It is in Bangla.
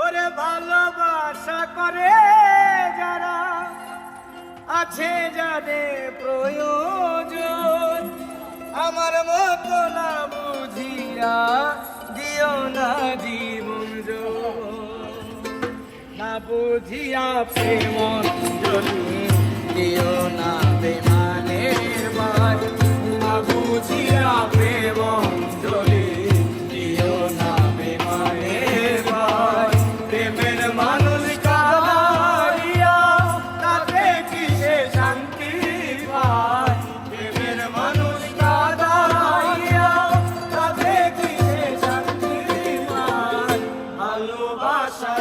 ওরে ভালোবাসা করে যারা আছে যাদের প্রয়োজন, আমার মতো না বুঝিয়া দিও না জীবন না বুঝিয়া প্রেম অঞ্জলি দিও না বেমানের বাই, না বুঝিয়া প্রেম অঞ্জলি দিও না বেমানের বাই। প্রেমের মানুষ কাঁদিয়া তাতে কিসে শান্তি পায়, প্রেমের মানুষ কাঁদিয়া তাতে কিসে শান্তি পায়। ভালোবাসা